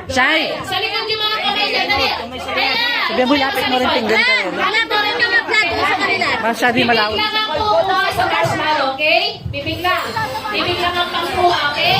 Chay! Sa likod yung mga kamay dyan, dali. Sabihan mo, lapit mo rin pinggan ka rin. Masyadi malawag. Bibig lang ang kuha sa marshmallow, okay? Bibig lang. Bibig lang ang pangkuha, okay?